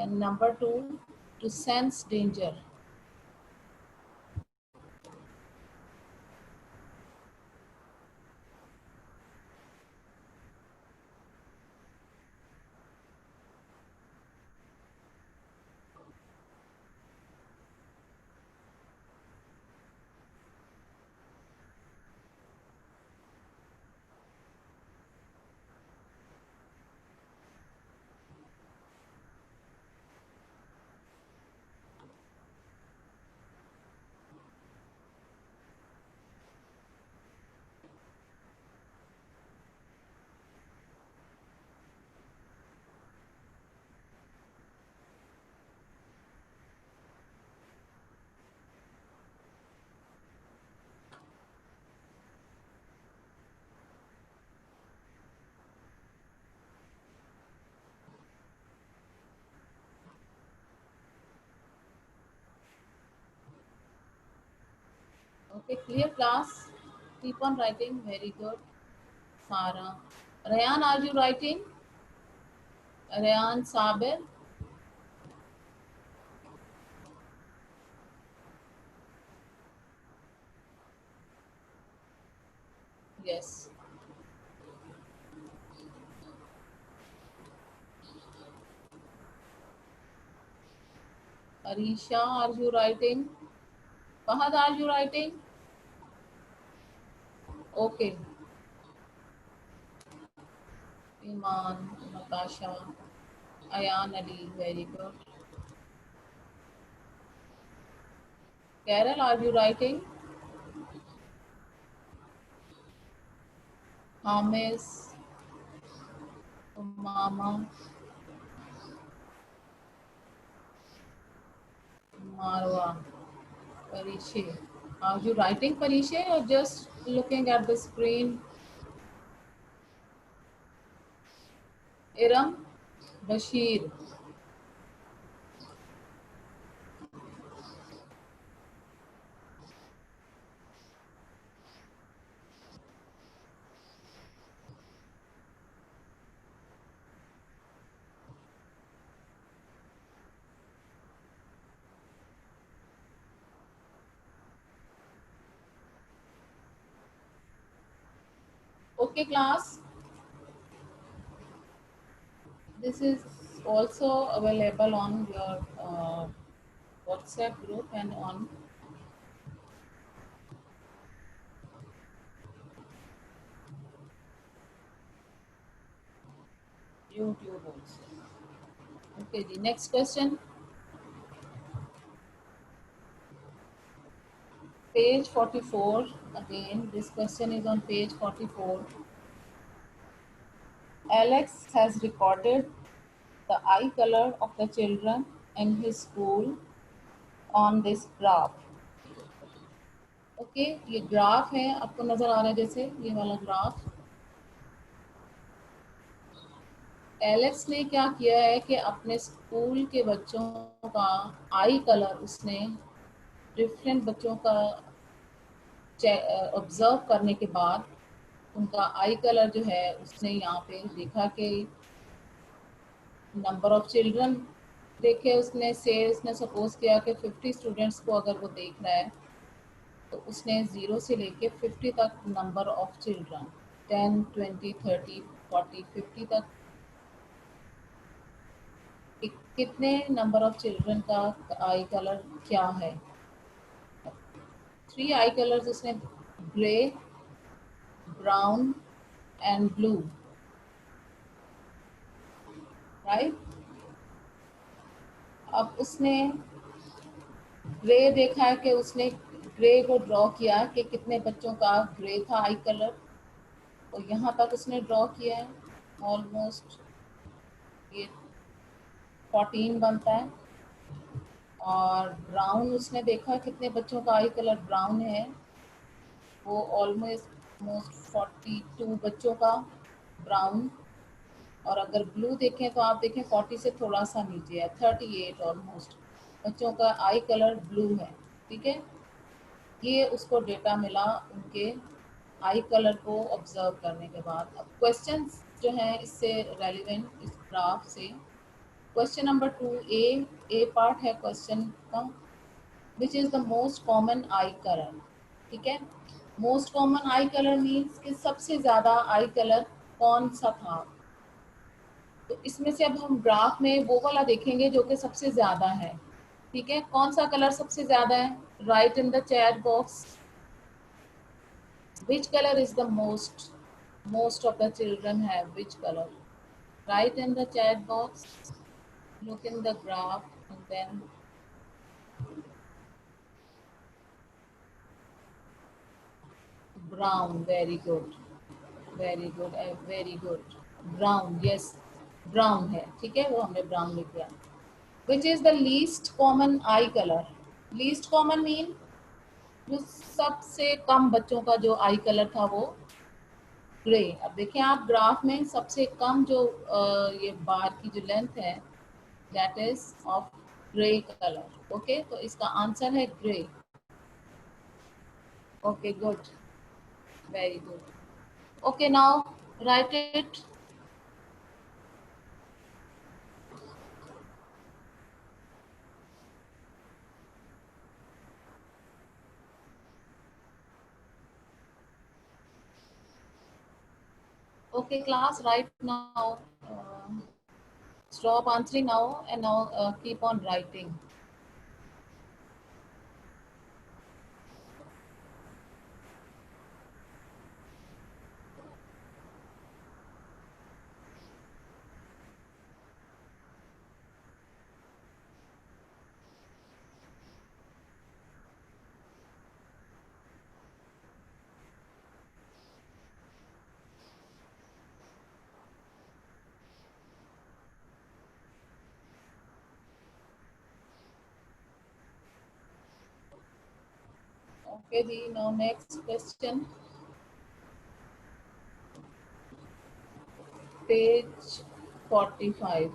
And number 2, to sense danger. Okay, clear class. Keep on writing. Very good. Sarah. Rayan, are you writing? Rayan Sabir. Yes. Arisha, are you writing? Fahad, are you writing? Okay. Iman, Natasha, Ayan Ali, very good. Carol, are you writing? Hamis, Mama, Marwa, Parishe. Are you writing Parishe or just looking at the screen? Iram, Bashir. Okay, class. This is also available on your WhatsApp group and on YouTube also. Okay, the next question. Page 44. Again, this question is on page 44. Alex has recorded the eye color of the children in his school on this graph. Okay ये graph है, आपको नजर आ रहा है जैसे ये वाला graph. Alex ने क्या किया है कि अपने स्कूल के बच्चों का आई कलर उसने डिफरेंट बच्चों का ऑब्जर्व करने के बाद उनका आई कलर जो है उसने यहाँ पे देखा कि नंबर ऑफ चिल्ड्रन देखे उसने से उसने सपोज किया कि 50 स्टूडेंट्स को अगर वो देख रहा है तो उसने 0 से लेके 50 तक नंबर ऑफ चिल्ड्रन 10, 20, 30, 40, 50 तक कितने नंबर ऑफ चिल्ड्रन का आई कलर क्या है। 3 आई कलर्स उसने grey, brown and blue, right. अब उसने ग्रे देखा है कि उसने ग्रे को ड्रॉ किया कि कितने बच्चों का ग्रे था आई कलर, तो यहाँ तक उसने ड्रॉ किया है। ऑलमोस्ट ये 14 बनता है। और ब्राउन उसने देखा कितने बच्चों का आई कलर ब्राउन है, वो ऑलमोस्ट मोस्ट 42 बच्चों का ब्राउन। और अगर ब्लू देखें तो आप देखें 40 से थोड़ा सा नीचे है, 38 ऑलमोस्ट बच्चों का आई कलर ब्लू है। ठीक है, ये उसको डेटा मिला उनके आई कलर को ऑब्जर्व करने के बाद। अब क्वेश्चंस जो हैं इससे रेलिवेंट इस ग्राफ से, क्वेश्चन नंबर 2 ए पार्ट है क्वेश्चन का, which is the most common I colour. ठीक है, मोस्ट कॉमन आई कलर मीन्स कि सबसे ज्यादा आई कलर कौन सा था। तो इसमें से अब हम ग्राफ में वो वाला देखेंगे जो कि सबसे ज्यादा है। ठीक है, कौन सा कलर सबसे ज्यादा है, right in the chat box which color is the most of the children have which color, write in the chat box, look in the graph and then brown, very good, very good, very good, brown, yes, brown है। ठीक है, वो हमने brown लिख दिया। which is the least common eye color, least common mean जो सबसे कम बच्चों का जो आई कलर था वो ग्रे। अब देखिए आप ग्राफ में सबसे कम जो ये बार की जो लेंथ है that is of grey colour. Okay, तो इसका आंसर है grey. Okay good, very good. Okay now write it. Okay class, write now, stop answering now and now keep on writing. Okay जी, now next question, page 45।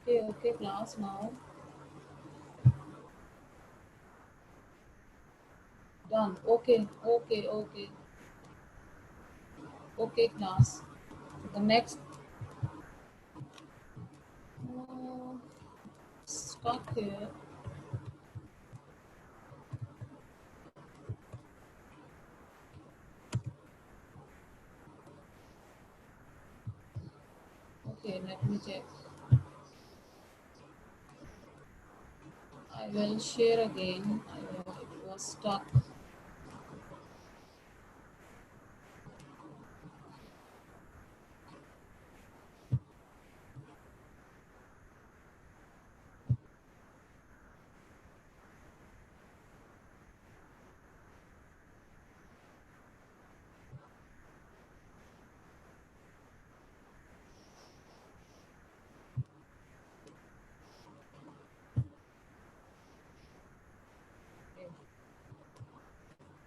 Okay, okay class, now done। Okay, okay, okay, okay class, the next uh, stuck here। Okay, let me check, I will share again, it was stuck।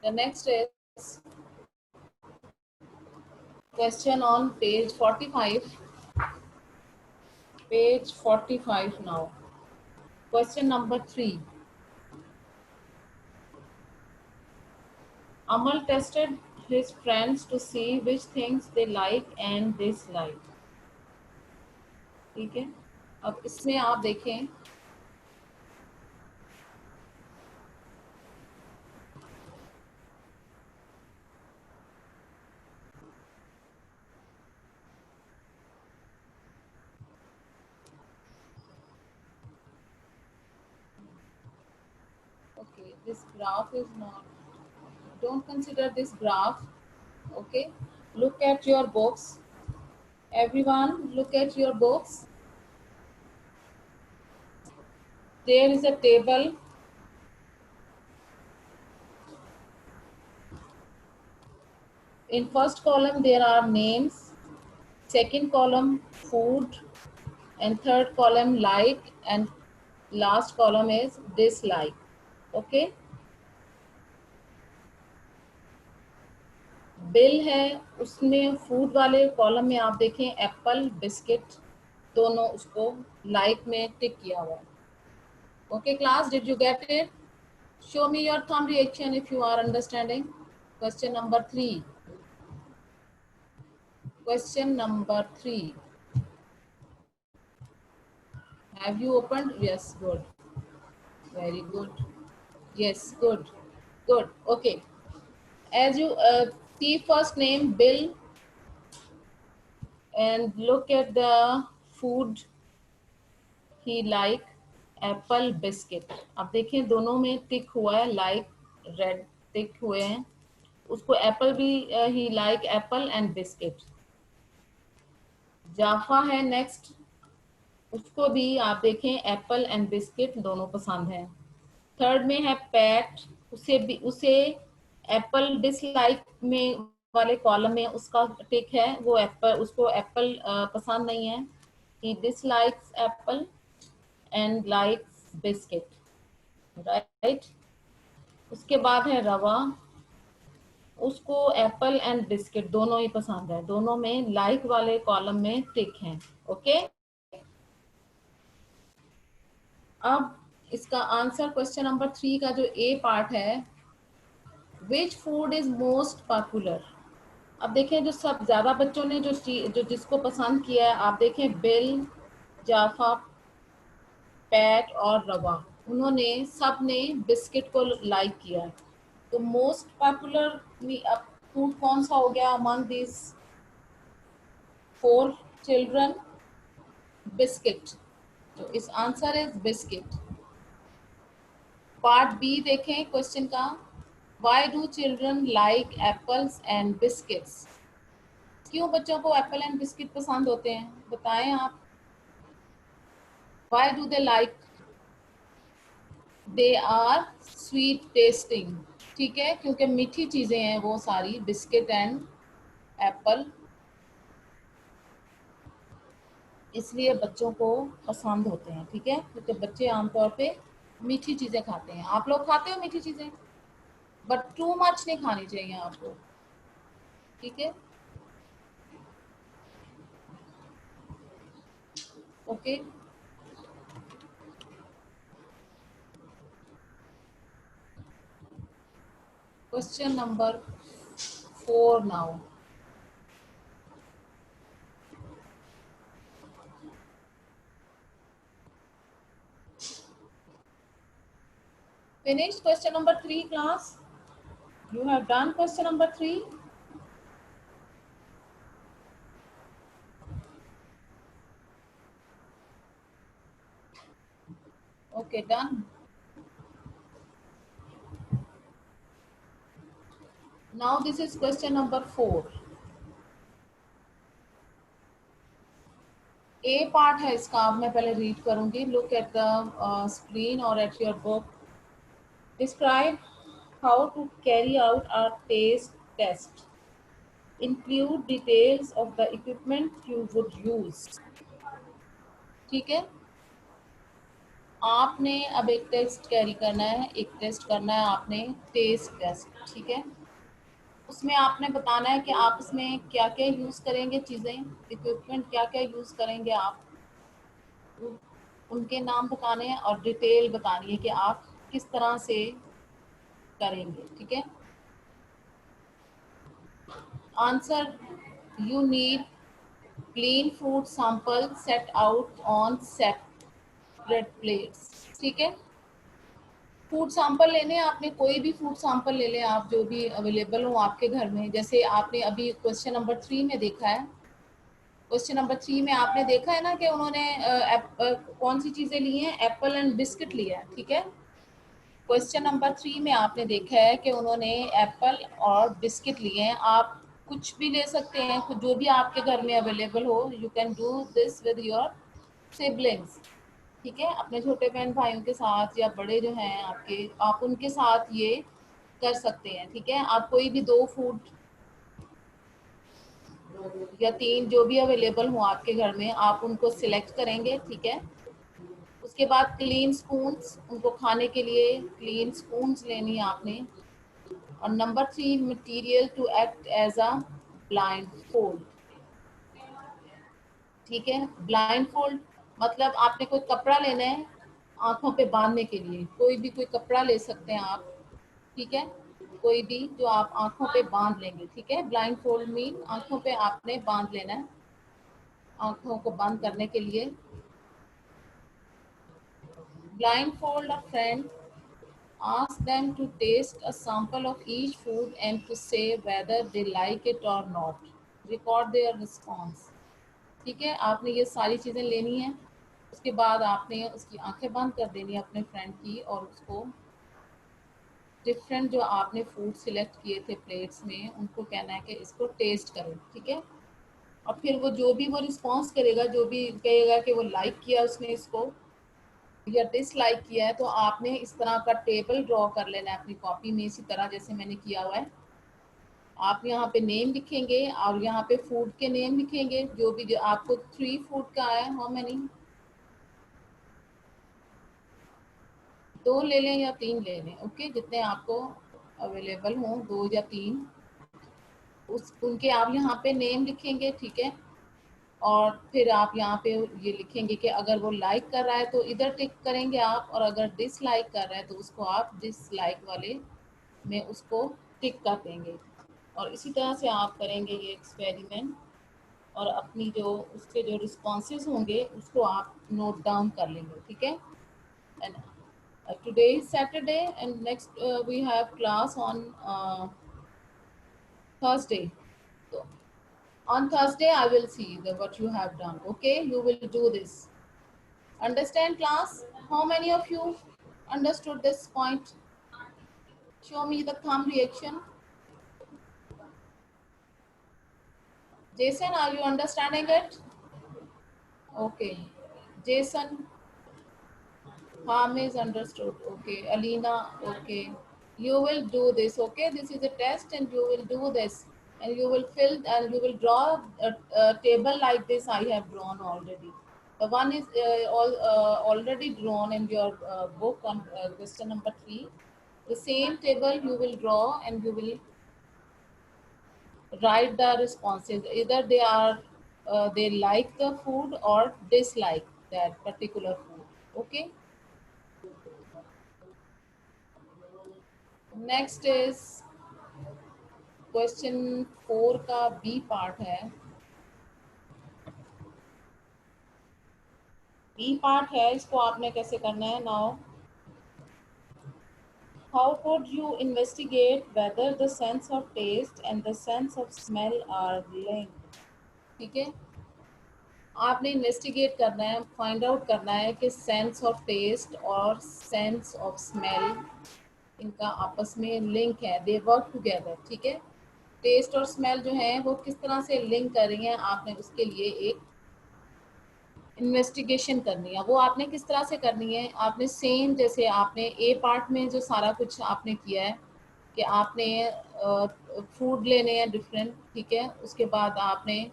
The next is question on page 45, page 45 now, question number 3। Amal tested his friends to see which things they like and dislike। ठीक है, अब इसमें आप देखें, okay, this graph is not, don't consider this graph। Okay, look at your books, everyone look at your books, there is a table, in first column there are names, second column food, and third column like, and last column is dislike। Okay, bill है, उसमें food वाले column में आप देखें Apple biscuit दोनों उसको like में टिक किया हुआ है। Okay class, did you get it? Show me your thumb reaction if you are understanding. Question number 3. Question number 3. Have you opened? Yes, good. Very good. Yes, good. Good. Okay. As you see first name Bill and look at the food he like, apple biscuit. अब देखिए दोनों में टिक हुआ है, like red टिक हुए हैं, उसको Apple भी ही लाइक एप्पल एंड बिस्किट। जाफा है नेक्स्ट, उसको भी आप देखें एप्पल एंड बिस्किट दोनों पसंद है। थर्ड में है पैट, उसे एप्पल डिसलाइक में वाले कॉलम में उसका टिक है, वो एप्पल, उसको एप्पल पसंद नहीं है, he dislikes apple and likes biscuit, right. उसके बाद है रवा, उसको एप्पल एंड बिस्किट दोनों ही पसंद है, दोनों में लाइक वाले कॉलम में टिक है। ओके, अब इसका आंसर क्वेश्चन नंबर 3 का जो ए पार्ट है, which food is most popular. अब देखें जो सब ज्यादा बच्चों ने जो जिसको पसंद किया है, आप देखें बिल, जाफा, पैट और रवा, उन्होंने सब ने बिस्किट को लाइक किया है। तो मोस्ट पॉपुलर फूड कौन सा हो गया अमंग दिस 4 चिल्ड्रन? बिस्किट। तो इस answer is biscuit. Part B देखें क्वेश्चन का, why do children like apples and biscuits. क्यों बच्चों को एप्पल एंड बिस्किट पसंद होते हैं, बताएं आप। Why do they like? They are sweet tasting, ठीक है, क्योंकि मीठी चीजें हैं वो सारी, बिस्किट एंड एप्पल, इसलिए बच्चों को पसंद होते हैं, ठीक है, क्योंकि बच्चे आमतौर पे मीठी चीजें खाते हैं। आप लोग खाते हो मीठी चीजें, बट टू मच नहीं खानी चाहिए आपको, ठीक है। Okay, question number 4 now. Finished question number 3 class? You have done question number 3? Okay, done. Now this is question number 4. A part है इसका, अब मैं पहले रीड करूंगी। लुक एट द स्क्रीन और at your book. Describe how to carry out a taste test, include details of the equipment you would use. ठीक है, आपने अब एक टेस्ट कैरी करना है, एक टेस्ट करना है आपने, टेस्ट टेस्ट, ठीक है। उसमें आपने बताना है कि आप उसमें क्या क्या यूज़ करेंगे, चीज़ें, इक्विपमेंट क्या क्या यूज़ करेंगे आप, उनके नाम बताने हैं और डिटेल बतानी है कि आप किस तरह से करेंगे, ठीक है। Answer, you need clean food sample set out on separate plates, ठीक है। फूड सैंपल लेने हैं आपने, कोई भी फूड सैंपल ले लें आप, जो भी अवेलेबल हो आपके घर में। जैसे आपने अभी क्वेश्चन नंबर 3 में देखा है, क्वेश्चन नंबर 3 में आपने देखा है ना कि उन्होंने कौन सी चीज़ें ली हैं, एप्पल एंड बिस्किट लिया है, ठीक है। क्वेश्चन नंबर 3 में आपने देखा है कि उन्होंने एप्पल और बिस्किट लिए हैं। आप कुछ भी ले सकते हैं, कुछ जो भी आपके घर में अवेलेबल हो, you can do this with your siblings, ठीक है, अपने छोटे बहन भाइयों के साथ या बड़े जो हैं आपके, आप उनके साथ ये कर सकते हैं, ठीक है। आप कोई भी 2 फूड या 3 जो भी अवेलेबल हो आपके घर में, आप उनको सिलेक्ट करेंगे, ठीक है। उसके बाद क्लीन स्पून्स, उनको खाने के लिए क्लीन स्पून्स लेनी है आपने, और number 3, material to act as a blindfold. ठीक है, ब्लाइंड फोल्ड मतलब आपने कोई कपड़ा लेना है आंखों पे बांधने के लिए, कोई भी कोई कपड़ा ले सकते हैं आप, ठीक है, कोई भी जो आप आंखों पे बांध लेंगे, ठीक है। ब्लाइंड फोल्ड मीन आंखों पे आपने बांध लेना है, आंखों को बंद करने के लिए। Blind fold a friend, ask them to taste a sample of each food and to say whether they like it or not. Record their response. ठीक है, आपने ये सारी चीज़ें लेनी है, उसके बाद आपने उसकी आंखें बंद कर देनी है अपने फ्रेंड की, और उसको डिफरेंट जो आपने फूड सिलेक्ट किए थे प्लेट्स में, उनको कहना है कि इसको टेस्ट करें, ठीक है। और फिर वो जो भी वो रिस्पॉन्स करेगा, जो भी कहेगा कि वो लाइक किया उसने इसको या डिसलाइक किया है, तो आपने इस तरह का टेबल ड्रॉ कर लेना है अपनी कॉपी में, इसी तरह जैसे मैंने किया हुआ है। आप यहाँ पे नेम लिखेंगे और यहाँ पे फूड के नेम लिखेंगे, जो भी जो आपको 3 फूड का आया, हाउ मेनी, 2 ले लें या 3 ले लें, ओके, जितने आपको अवेलेबल हों, 2 या 3, उस उनके आप यहाँ पे नेम लिखेंगे, ठीक है। और फिर आप यहाँ पे ये लिखेंगे कि अगर वो लाइक कर रहा है तो इधर टिक करेंगे आप, और अगर डिसलाइक कर रहा है तो उसको आप डिसलाइक वाले में उसको टिक कर देंगे। और इसी तरह से आप करेंगे ये एक्सपेरिमेंट, और अपनी जो उसके जो रिस्पॉन्सेज होंगे उसको आप नोट डाउन कर लेंगे, ठीक है। And today is Saturday and next we have class on Thursday. So on Thursday I will see what you have done, okay, you will do this. Understand class? How many of you understood this point? Show me the thumb reaction. Jason, are you understanding it? Okay. Jason, Ham is understood. Okay. Alina, okay. You will do this, okay? This is a test and you will do this. And you will fill and you will draw a table like this I have drawn already. The one is already drawn in your book on question number 3. The same table you will draw and you will write the responses. Either they are they like the food or dislike that particular food. Okay. Next is question 4 का B part है। B part है, इसको आपने कैसे करना है। Now how could you investigate whether the sense of taste and the sense of smell are linked. ठीक है, आपने इन्वेस्टिगेट करना है, फाइंड आउट करना है कि सेंस ऑफ टेस्ट और सेंस ऑफ स्मेल इनका आपस में लिंक है, दे वर्क टुगेदर। ठीक है, टेस्ट और स्मेल जो है वो किस तरह से लिंक कर रही हैं, आपने उसके लिए एक इन्वेस्टिगेशन करनी है। वो आपने किस तरह से करनी है, आपने सेम जैसे आपने ए पार्ट में जो सारा कुछ आपने किया है कि आपने फूड लेने हैं डिफरेंट, ठीक है, उसके बाद आपने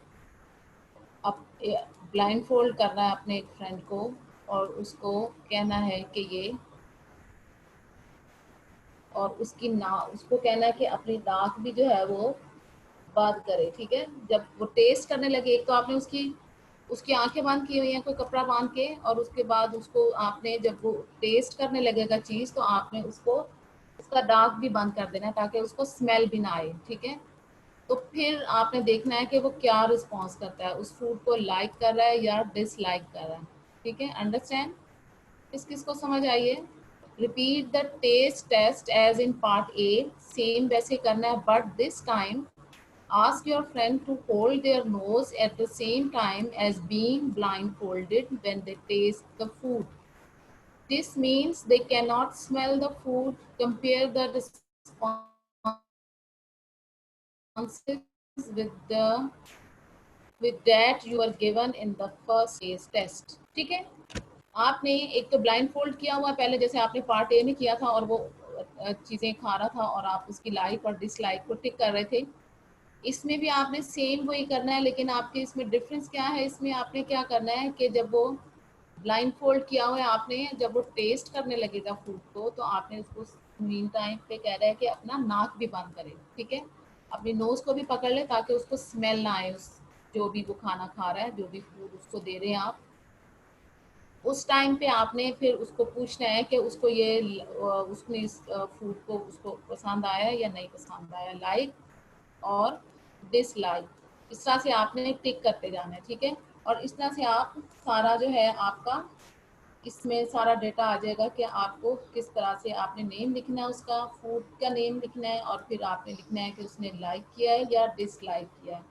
अब ब्लाइंड फोल्ड करना है अपने एक फ्रेंड को और उसको कहना है कि ये, और उसकी ना उसको कहना है कि अपनी नाक भी जो है वो बंद करे। ठीक है, जब वो टेस्ट करने लगे, एक तो आपने उसकी उसकी आंखें बंद की हुई हैं कोई कपड़ा बांध के, और उसके बाद उसको आपने जब वो टेस्ट करने लगेगा चीज़ तो आपने उसको उसका दाग भी बंद कर देना है ताकि उसको स्मेल भी ना आए। ठीक है, तो फिर आपने देखना है कि वो क्या रिस्पॉन्स करता है, उस फूड को लाइक कर रहा है या डिसलाइक कर रहा है। ठीक है, अंडरस्टैंड, किस किस को समझ आई है। Repeat the taste test as in part A, same वैसे करना है, but this time ask your friend to hold their nose at the same time as being blindfolded when they taste the food. This means they cannot smell the food. Compare the responses with that you are given in the first taste test. ठीक है, आपने एक तो blind fold किया हुआ है पहले, जैसे आपने पार्ट ए में किया था और वो चीज़ें खा रहा था और आप उसकी लाइक और डिसलाइक को टिक कर रहे थे। इसमें भी आपने सेम वही करना है, लेकिन आपके इसमें डिफरेंस क्या है, इसमें आपने क्या करना है कि जब वो ब्लाइंड फोल्ड किया हुआ है आपने, जब वो टेस्ट करने लगेगा फूड को तो आपने उसको मीन टाइम पे कह रहा है कि अपना नाक भी बंद करे, ठीक है, अपनी नोज को भी पकड़ ले ताकि उसको स्मेल ना आए, उस जो भी वो खाना खा रहा है, जो भी फूड उसको दे रहे हैं आप। उस टाइम पे आपने फिर उसको पूछना है कि उसको ये उसने इस फूड को उसको पसंद आया या नहीं पसंद आया, लाइक और डिसलाइक। इस तरह से आपने टिक करते जाना है, ठीक है। और इस तरह से आप सारा जो है आपका इसमें सारा डेटा आ जाएगा कि आपको किस तरह से आपने नेम लिखना है, उसका फूड का नेम लिखना है, और फिर आपने लिखना है कि उसने लाइक किया है या डिसलाइक किया है।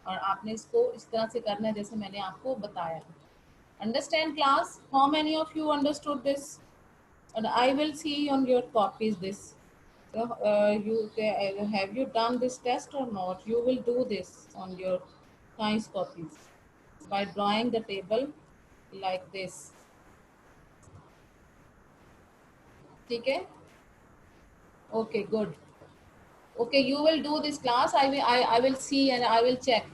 और आपने इसको इस तरह से करना है जैसे मैंने आपको बताया। Understand class? How many of you understood this? And I will see on your copies this. So have you done this test or not? You will do this on your science copies by drawing the table like this. ठीक है? Okay, good. Okay, you will do this class. I will see and I will check.